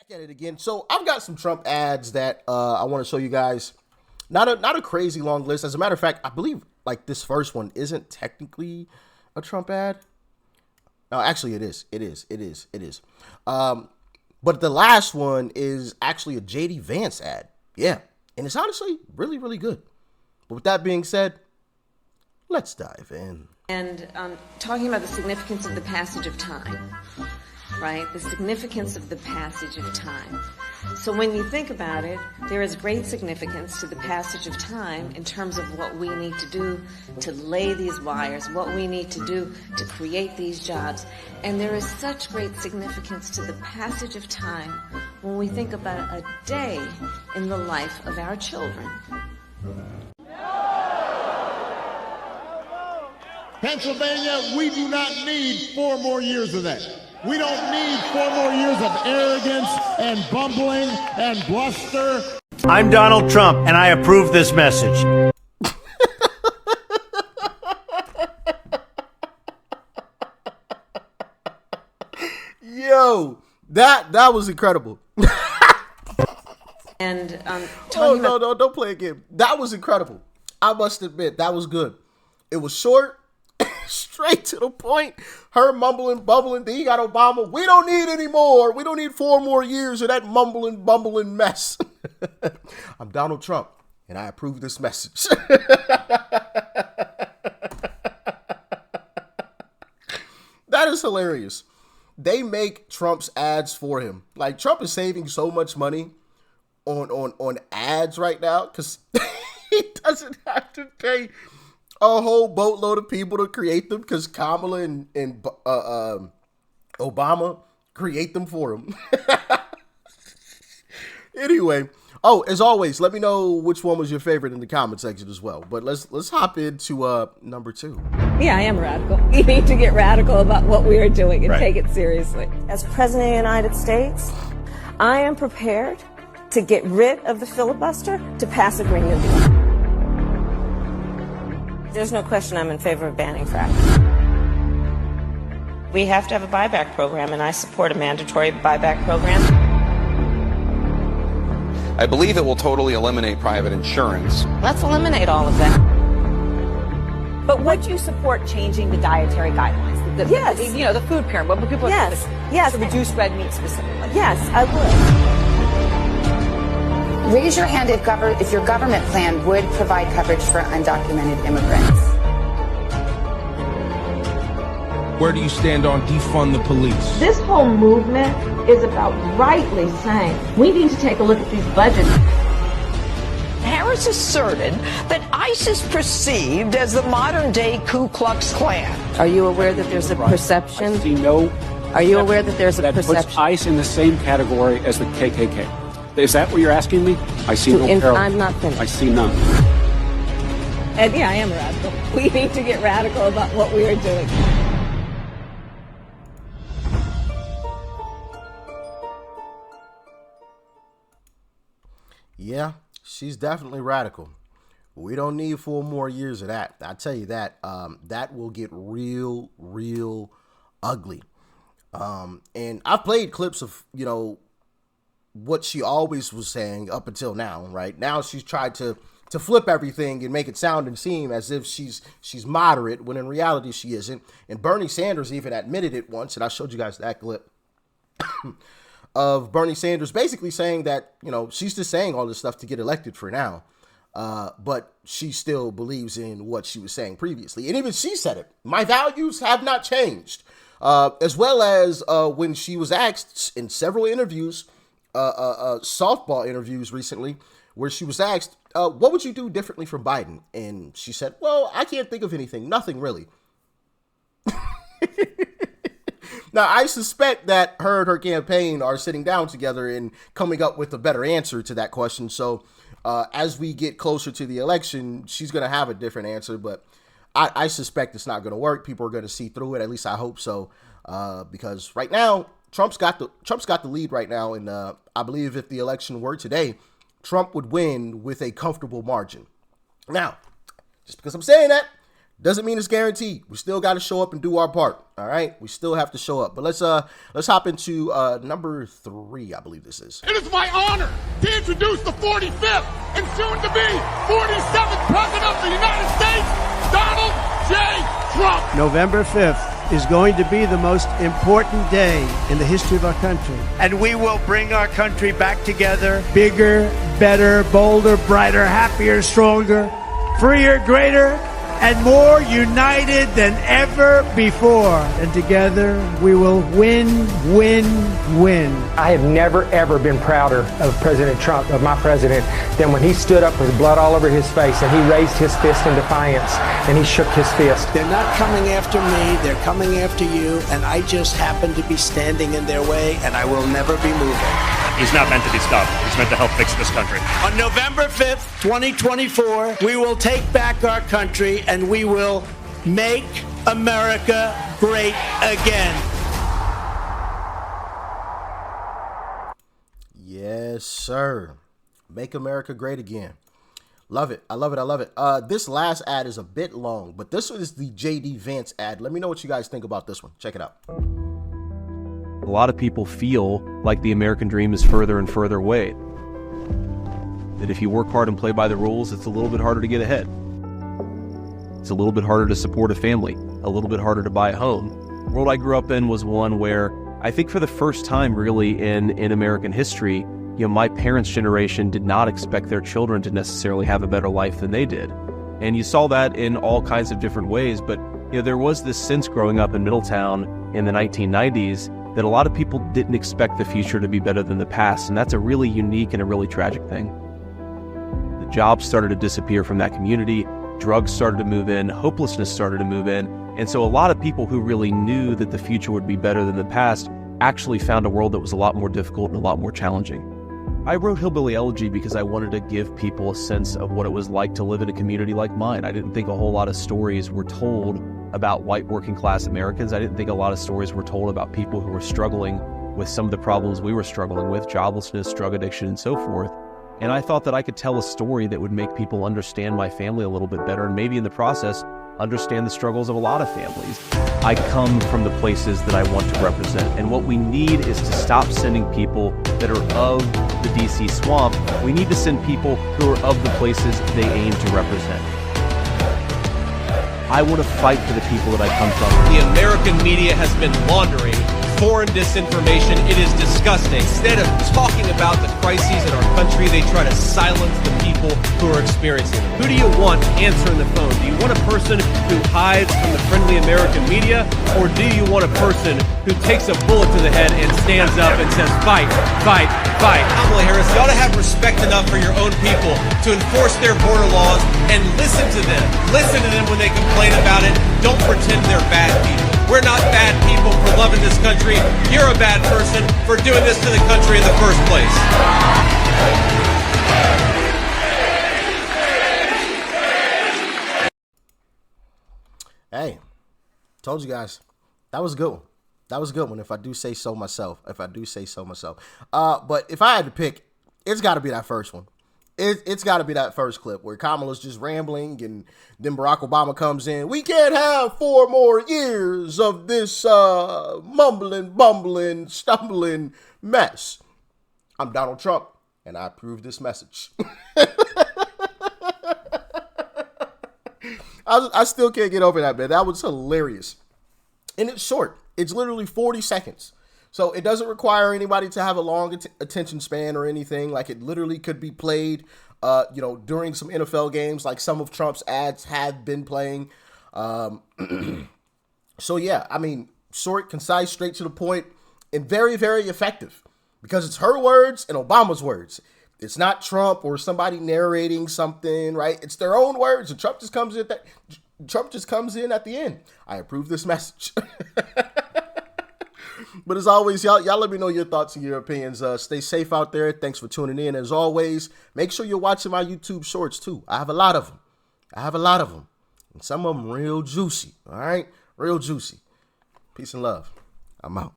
At it again. So I've got some Trump ads that I want to show you guys. Not a crazy long list. As a matter of fact, I believe like this first one isn't technically a Trump ad. No, actually it is. It is. But the last one is actually a JD Vance ad. Yeah. And it's honestly really, really good. But with that being said, let's dive in. And talking about the significance of the passage of time, right? The significance of the passage of time. So when you think about it, there is great significance to the passage of time in terms of what we need to do to lay these wires, what we need to do to create these jobs. And there is such great significance to the passage of time when we think about a day in the life of our children. Pennsylvania, we do not need 4 more years of that. We don't need 4 more years of arrogance and bumbling and bluster. I'm Donald Trump, and I approve this message. Yo, that was incredible. And no, don't play again. That was incredible. I must admit, that was good. It was short. Straight to the point. Her mumbling, bumbling. Then you got Obama. We don't need any more. We don't need 4 more years of that mumbling, bumbling mess. I'm Donald Trump, and I approve this message. That is hilarious. They make Trump's ads for him. Like, Trump is saving so much money on ads right now because he doesn't have to pay a whole boatload of people to create them because Kamala and Obama create them for him. Anyway, as always, let me know which one was your favorite in the comment section as well. But let's hop into number 2. yeah, I am radical. We need to get radical about what we are doing and take it seriously. As President of the United States, I am prepared to get rid of the filibuster to pass a Green New Deal. There's no question I'm in favor of banning fracking. We have to have a buyback program, and I support a mandatory buyback program. I believe it will totally eliminate private insurance. Let's eliminate all of that. But would you support changing the dietary guidelines? Yes. The food pyramid. What people Yes. Yes. to reduce red meat specifically. Yes, I would. Raise your hand if your government plan would provide coverage for undocumented immigrants. Where do you stand on defund the police? This whole movement is about rightly saying we need to take a look at these budgets. Harris asserted that ICE is perceived as the modern-day Ku Klux Klan. Are you aware that there's a perception? I see no. Are you aware that there's a perception? That puts ICE in the same category as the KKK. Is that what you're asking me? I see no parallel. I'm not finished. I see none. And yeah, I am radical. We need to get radical about what we are doing. Yeah, she's definitely radical. We don't need 4 more years of that. I tell you that. That will get real, real ugly. And I've played clips of, what she always was saying up until now, right? Now she's tried to flip everything and make it sound and seem as if she's moderate, when in reality she isn't. And Bernie Sanders even admitted it once, and I showed you guys that clip of Bernie Sanders basically saying that, she's just saying all this stuff to get elected for now. But she still believes in what she was saying previously. And even she said it. My values have not changed. As well as when she was asked in several interviews, softball interviews recently, where she was asked, what would you do differently from Biden? And she said, well, I can't think of anything. Nothing really. Now, I suspect that her and her campaign are sitting down together and coming up with a better answer to that question. So as we get closer to the election, she's going to have a different answer. But I suspect it's not going to work. People are going to see through it. At least I hope so. Because right now, Trump's got the lead right now. And I believe if the election were today, Trump would win with a comfortable margin. Now, just because I'm saying that Doesn't mean it's guaranteed. We still got to show up and do our part. All right, we still have to show up. But let's hop into number 3. I believe this is. It is my honor to introduce the 45th and soon to be 47th President of the United States, Donald J. Trump. November 5th is going to be the most important day in the history of our country. And we will bring our country back together. Bigger, better, bolder, brighter, happier, stronger, freer, greater, and more united than ever before. And together we will win, win, win. I have never, ever been prouder of President Trump, of my president, than when he stood up with blood all over his face and he raised his fist in defiance and he shook his fist. They're not coming after me, they're coming after you, and I just happen to be standing in their way, and I will never be moving. He's not meant to be stopped. He's meant to help fix this country. On November 5th, 2024, we will take back our country and we will make America great again. Yes, sir. Make America great again. Love it. I love it. I love it. This last ad is a bit long, but this is the JD Vance ad. Let me know what you guys think about this one. Check it out. A lot of people feel like the American dream is further and further away. That if you work hard and play by the rules, it's a little bit harder to get ahead. It's a little bit harder to support a family, a little bit harder to buy a home. The world I grew up in was one where I think for the first time really in American history, my parents' generation did not expect their children to necessarily have a better life than they did. And you saw that in all kinds of different ways, but there was this sense growing up in Middletown in the 1990s that a lot of people didn't expect the future to be better than the past, and that's a really unique and a really tragic thing. The jobs started to disappear from that community, drugs started to move in, hopelessness started to move in, and so a lot of people who really knew that the future would be better than the past actually found a world that was a lot more difficult and a lot more challenging. I wrote Hillbilly Elegy because I wanted to give people a sense of what it was like to live in a community like mine. I didn't think a whole lot of stories were told about white working class Americans. I didn't think a lot of stories were told about people who were struggling with some of the problems we were struggling with, joblessness, drug addiction, and so forth. And I thought that I could tell a story that would make people understand my family a little bit better, and maybe in the process, understand the struggles of a lot of families. I come from the places that I want to represent, and what we need is to stop sending people that are of the DC swamp. We need to send people who are of the places they aim to represent. I want to fight for the people that I come from. The American media has been laundering foreign disinformation. It is disgusting. Instead of talking about the crises in our country, they try to silence the people who are experiencing them. Who do you want answering the phone? Do you want a person who hides from the friendly American media, or do you want a person who takes a bullet to the head and stands up and says, fight, fight, fight? Kamala Harris, you ought to have respect enough for your own people to enforce their border laws and listen to them. Listen to them when they complain about it. Don't pretend they're bad people. We're not bad people for loving this country. You're a bad person for doing this to the country in the first place. Hey, told you guys, that was a good one. That was a good one, if I do say so myself. But if I had to pick, it's got to be that first one. It's got to be that first clip where Kamala's just rambling and then Barack Obama comes in. We can't have 4 more years of this mumbling, bumbling, stumbling mess. I'm Donald Trump, and I approve this message. I still can't get over that, man. That was hilarious. And it's short. It's literally 40 seconds. So it doesn't require anybody to have a long attention span or anything. Like, it literally could be played, during some NFL games, like some of Trump's ads have been playing. So yeah, I mean, short, concise, straight to the point, and very, very effective because it's her words and Obama's words. It's not Trump or somebody narrating something, right? It's their own words, and Trump just comes in at the end. I approve this message. But as always, y'all let me know your thoughts and your opinions. Stay safe out there. Thanks for tuning in. As always, make sure you're watching my YouTube shorts too. I have a lot of them. And some of them real juicy. All right? Real juicy. Peace and love. I'm out.